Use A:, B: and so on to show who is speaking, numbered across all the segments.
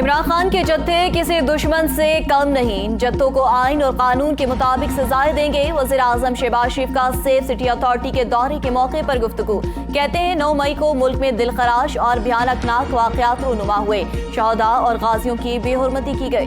A: इमरान खान के जत्थे किसी दुश्मन से कम नहीं, इन जत्थों को आइन और कानून के मुताबिक सजाएं देंगे। वज़ीर आज़म शहबाज शरीफ का सेफ सिटी अथॉरिटी के दौरे के मौके पर गुफ्तगू। कहते हैं 9 मई को मुल्क में दिलखराश और भयानकनाक वाक़यात रूनुमा हुए, शहदा और गाजियों की बेहुरमती की गई।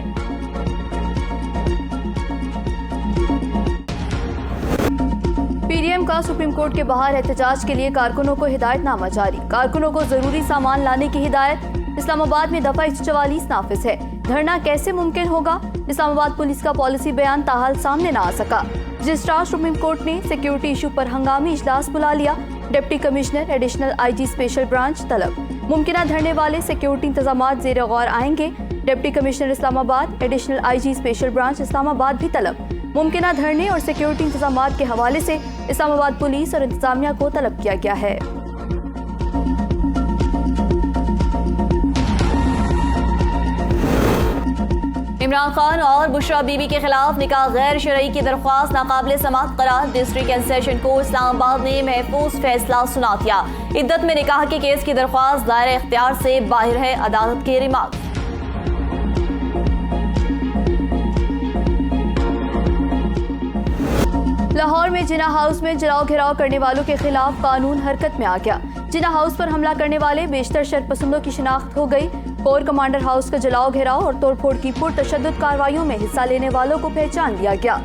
A: पीडीएम का सुप्रीम कोर्ट के बाहर एहतजाज के लिए कारकुनों को हिदायतनामा जारी। कारकुनों को जरूरी सामान लाने की हिदायत। इस्लामाबाद में दफा 144 नाफिज है। धरना कैसे मुमकिन होगा? इस्लामाबाद पुलिस का पॉलिसी बयान ताहाल सामने न आ सका। रजिस्ट्रार सुप्रीम कोर्ट ने सिक्योरिटी इशू पर हंगामी इजलास बुला लिया। Deputy commissioner additional IG special branch तलब। मुमकिन धरने वाले सिक्योरिटी इंतजामात ज़ेर गौर आएंगे। Deputy commissioner Islamabad additional IG special branch Islamabad भी तलब। मुमकिन धरने और सिक्योरिटी इंतजामात के हवाले से इस्लामाबाद पुलिस और इंतजामिया को तलब किया गया है। इमरान खान और बुशरा बीबी के खिलाफ निकाह गैर शरई की दरख्वास्त नाकाबिल समाअत करार। District and session court Islamabad ने महफूज फैसला सुना दिया। इद्दत में निकाह के केस की दरख्वास्त दायरे इख्तियार से बाहर है, अदालत के रिमार्क। लाहौर में जिना हाउस में जलाओ घेराव करने वालों के खिलाफ कानून हरकत में आ गया। जिना हाउस पर हमला करने वाले बेशतर शरपसंदों की शिनाख्त हो गई। कोर कमांडर हाउस का जलाओ घेराव और तोड़फोड़ की पुरतशद्दुद कार्रवाइयों में हिस्सा लेने वालों को पहचान लिया गया।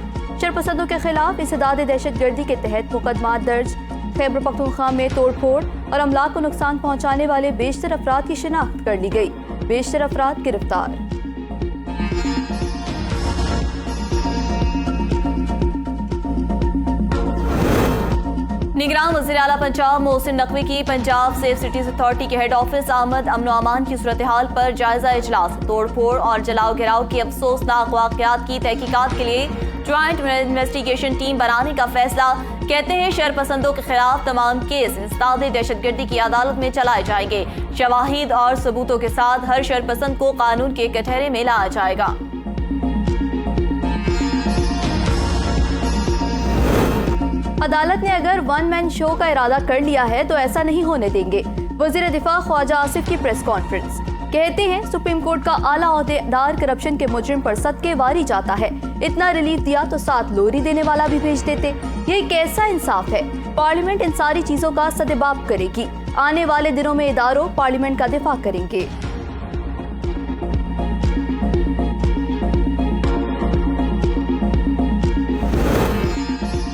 A: शरपसंदों के खिलाफ इस्तेदाद दहशतगर्दी के तहत मुकदमा दर्ज। खैबर पख्तूनख्वा में तोड़फोड़ और अमलाक को नुकसान पहुंचाने वाले बेशतर अफराद की शिनाख्त कर ली गई। बेशतर अफराद गिरफ्तार। निगरान वज़ीर आला पंजाब मोहसिन नकवी की पंजाब सेफ सिटीज अथॉरिटी के हेड ऑफिस आमद अमन व अमान की सूरत हाल पर जायजा इजलास। तोड़फोड़ और जलाओ घेराव की अफसोसनाक वाक़यात की तहकीकात के लिए ज्वाइंट इन्वेस्टिगेशन टीम बनाने का फैसला। कहते हैं शरपसंदों के खिलाफ तमाम केस इंसदाद दहशतगर्दी की अदालत में चलाए जाएंगे। शवाहिद और सबूतों के साथ हर शरपसंद को कानून के कटहरे में लाया जाएगा। अदालत ने अगर वन मैन शो का इरादा कर लिया है तो ऐसा नहीं होने देंगे। वज़ीर दिफा ख्वाजा आसिफ की प्रेस कॉन्फ्रेंस। कहते हैं सुप्रीम कोर्ट का आला ओहदेदार करप्शन के मुजरिम पर सदके वारी जाता है। इतना रिलीफ दिया तो साथ लोरी देने वाला भी भेज देते। ये कैसा इंसाफ है? पार्लियामेंट इन सारी चीजों का सदेबाब करेगी। आने वाले दिनों में इदारों पार्लियामेंट का दिफा करेंगे।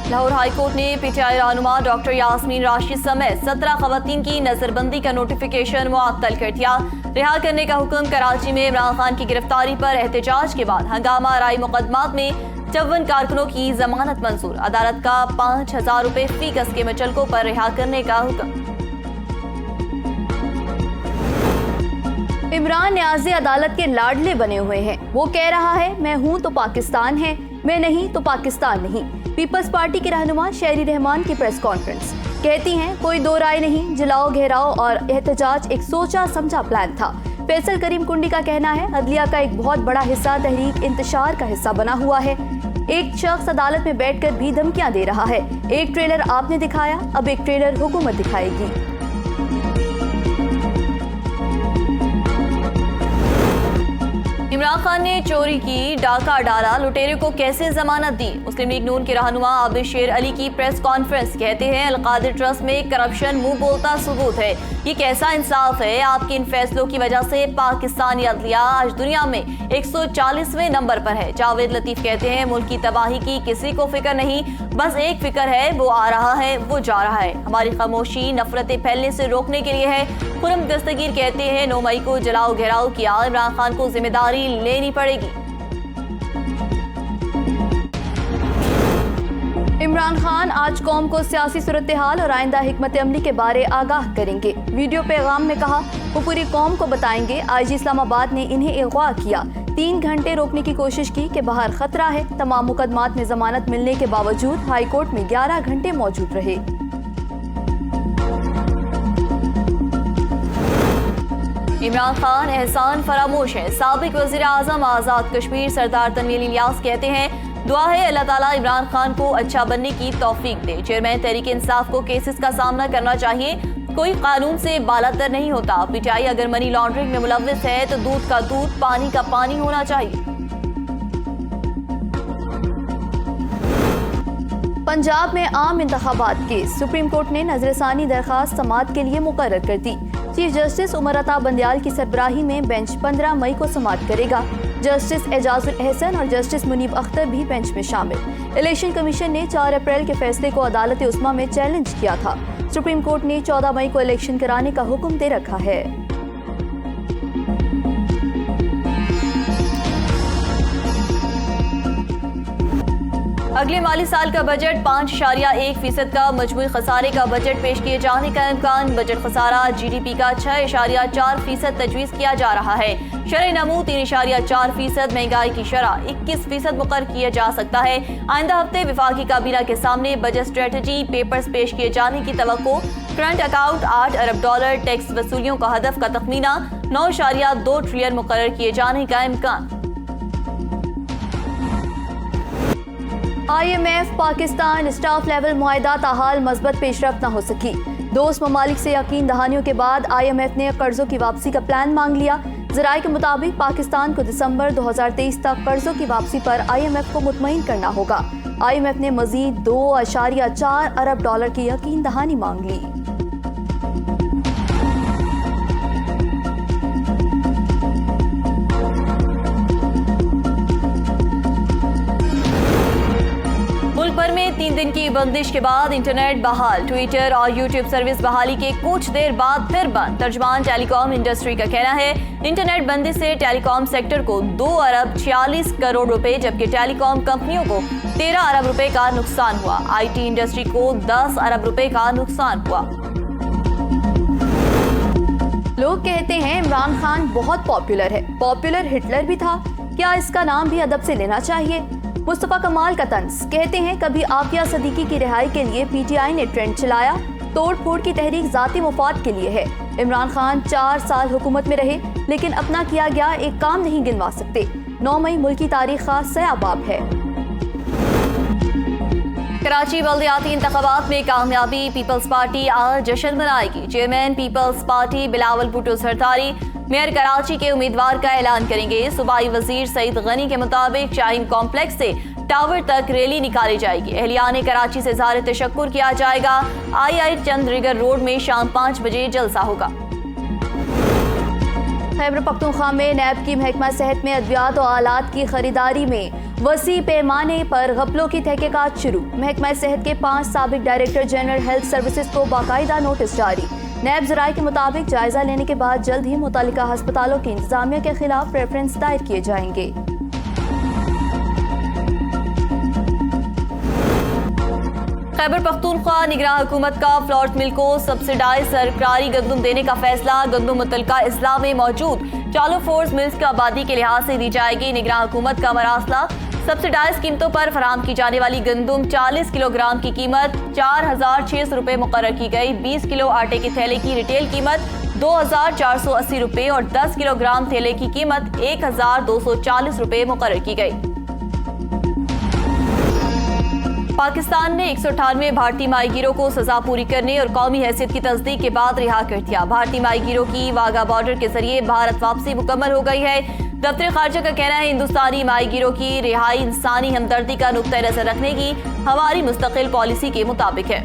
A: लाहौर हाई कोर्ट ने पीटीआई रहनुमा डॉक्टर यास्मीन राशिद समेत 17 खवातीन की नजरबंदी का नोटिफिकेशन मुअत्तल कर दिया। रिहा करने का हुक्म। कराची में इमरान खान की गिरफ्तारी पर एहतजाज के बाद हंगामा आराई मुकदमात में 54 कारकुनों की जमानत मंजूर। अदालत का 5000 रुपए फी कस के मुचलकों पर रिहा करने का हुक्म। इमरान न्याज़े अदालत के लाडले बने हुए हैं। वो कह रहा है मैं हूं तो पाकिस्तान है, मैं नहीं तो पाकिस्तान नहीं। पीपल्स पार्टी के रहनुमा शहरी रहमान की प्रेस कॉन्फ्रेंस। कहती हैं कोई दो राय नहीं, जलाओ घेराव और एहतजाज एक सोचा समझा प्लान था। फैसल करीम कुंडी का कहना है अदलिया का एक बहुत बड़ा हिस्सा तहरीक इंतशार का हिस्सा बना हुआ है। एक शख्स अदालत में बैठकर भी धमकियां दे रहा है। एक ट्रेलर आपने दिखाया, अब एक ट्रेलर हुकूमत दिखाएगी। इमरान खान ने चोरी की, डाका डाला, लुटेरे को कैसे जमानत दी? मुस्लिम लीग नून के रहनुमा आबिद शेर अली की प्रेस कॉन्फ्रेंस। कहते हैं अलकादिर ट्रस्ट में करप्शन मुंह बोलता सबूत है। ये कैसा इंसाफ है? आपके इन फैसलों की वजह से पाकिस्तानी अदलिया आज दुनिया में 140वें नंबर पर है। जावेद लतीफ कहते हैं मुल्क की तबाही की किसी को फिक्र नहीं, बस एक फिक्र है, वो आ रहा है, वो जा रहा है। हमारी खामोशी नफरतें फैलने से रोकने के लिए है। खुरम दस्तगीर कहते हैं 9 मई को जलाओ घेराव किया, इमरान खान को जिम्मेदारी लेनी पड़ेगी। इमरान खान आज कौम को सियासी सूरत हाल और आइंदा हिकमत अमली के बारे आगाह करेंगे। वीडियो पैगाम में कहा वो पूरी कौम को बताएंगे। आईजी इस्लामाबाद ने इन्हें अगवा किया। 3 घंटे रोकने की कोशिश की कि बाहर खतरा है। तमाम मुकदमात में जमानत मिलने के बावजूद हाई कोर्ट में 11 घंटे मौजूद रहे। इमरान खान एहसान फरामोश है। साबिक वज़ीर आज़म आज़ाद कश्मीर सरदार तनवीर इलियास कहते हैं दुआ है अल्लाह ताला इमरान खान को अच्छा बनने की तौफीक दे। चेयरमैन तहरीक इंसाफ को केसेस का सामना करना चाहिए। कोई कानून से बालातर नहीं होता। पीटीआई अगर मनी लॉन्ड्रिंग में मुलव्विस है तो दूध का दूध, पानी का पानी होना चाहिए। पंजाब में आम इंतखाबात केस, सुप्रीम कोर्ट ने नजरसानी दरखास्त समाअत के लिए मुकर्रर कर दी। चीफ जस्टिस उमर अता बंदयाल की सरबराही में बेंच 15 मई को समाअत करेगा। जस्टिस एजाजुल एहसन और जस्टिस मुनीब अख्तर भी बेंच में शामिल। इलेक्शन कमीशन ने 4 अप्रैल के फैसले को अदालत उस्मा में चैलेंज किया था। सुप्रीम कोर्ट ने 14 मई को इलेक्शन कराने का हुक्म दे रखा है। अगले माली साल का बजट 5.1% का मजमूई खसारे का बजट पेश किए जाने का इम्कान। बजट खसारा जीडीपी का 6.4% तजवीज़ किया जा रहा है। शरह नमू 3.4%, महंगाई की शरह 21% मुकर्रर किया जा सकता है। आइंदा हफ्ते विफाकी काबीना के सामने बजट स्ट्रेटजी पेपर्स पेश किए जाने की तवक्को। करंट अकाउंट $8 अरब, टैक्स वसूलियों का हदफ का तखमीना 9.2 ट्रिलियन मुकर्रर किए जाने का इम्कान। IMF पाकिस्तान स्टाफ लेवल मुआहिदा ताहाल मज़बूत पेशरफ्त न हो सकी। दोस्त ममालिक से यकीन दहानियों के बाद IMF ने कर्जों की वापसी का प्लान मांग लिया। ज़राए के मुताबिक पाकिस्तान को दिसंबर 2023 तक कर्जों की वापसी पर IMF को मुतमईन करना होगा। IMF ने मजीद $2.4 अरब की यकीन दहानी मांग ली। भर में 3 दिन की बंदिश के बाद इंटरनेट बहाल। ट्विटर और यूट्यूब सर्विस बहाली के कुछ देर बाद फिर बंद। तर्जमान टेलीकॉम इंडस्ट्री का कहना है इंटरनेट बंदिश से टेलीकॉम सेक्टर को 2 अरब 46 करोड़ रुपए, जबकि टेलीकॉम कंपनियों को 13 अरब रुपए का नुकसान हुआ। IT इंडस्ट्री को 10 अरब रुपए का नुकसान हुआ। लोग कहते हैं इमरान खान बहुत पॉपुलर है। पॉपुलर हिटलर भी था, क्या इसका नाम भी अदब से लेना चाहिए? मुस्तफा कमाल का तंज, कहते हैं कभी आकिया सदीकी की रिहाई के लिए PTI ने ट्रेंड चलाया। तोड़ फोड़ की तहरीक जाती मुफाद के लिए है। इमरान खान 4 साल हुकूमत में रहे, लेकिन अपना किया गया एक काम नहीं गिनवा सकते। 9 मई मुल्क की तारीख का सयाबाब है। कराची बल्दियाती इंतखाबात में कामयाबी, पीपल्स पार्टी आज जश्न मनाएगी। Chairman People's party Bilawal Bhutto Zardari mayor Karachi के उम्मीदवार का ऐलान करेंगे। सूबाई वजीर सईद गनी के मुताबिक शाहीन कॉम्प्लेक्स से टावर तक रैली निकाली जाएगी। अहलियाने कराची से इज़हार तशक्कुर किया जाएगा। II चंद्रिगर रोड में शाम 5 बजे जलसा होगा। खैबर पख्तूनख्वा में नैब की महकमा सेहत में अद्वियात और आलात की खरीदारी में वसी पैमाने पर घपलों की तहकीकात शुरू। महकमा सेहत के 5 साबिक डायरेक्टर जनरल हेल्थ सर्विसेज को बाकायदा नोटिस जारी। नैब ज़राए के मुताबिक जायजा लेने के बाद जल्द ही मुतालिका अस्पतालों की इंतजामिया के खिलाफ रेफरेंस दायर किए जाएंगे। खैबर पख्तूनख्वा निगरान हुकूमत का फ्लॉट मिल को सब्सिडाइज सरकारी गंदम देने का फैसला। गंदम मुतलका इजला में मौजूद चालू फोर्स मिल्स की आबादी के लिहाज से दी जाएगी। निगरान हुकूमत का मरासला सब्सिडाइज कीमतों पर फराहम की जाने वाली गंदम 40 किलोग्राम की कीमत 4,600 रुपए मुकर्रर की गई। 20 किलो आटे के थैले की रिटेल कीमत 2,480 रुपए और 10 किलोग्राम थैले की कीमत 1,240 रुपए मुकर्रर की गई। पाकिस्तान ने 198 भारतीय माहीगीरों को सजा पूरी करने और कौमी हैसियत की तस्दीक के बाद रिहा कर दिया। भारतीय माहीगीरों की वाघा बॉर्डर के जरिए भारत वापसी मुकम्मल हो गई है। दफ्तर खारजा का कहना है हिंदुस्तानी माहीगीरों की रिहाई इंसानी हमदर्दी का नुक्ता नजर रखने की हमारी मुस्तकिल पॉलिसी के मुताबिक है।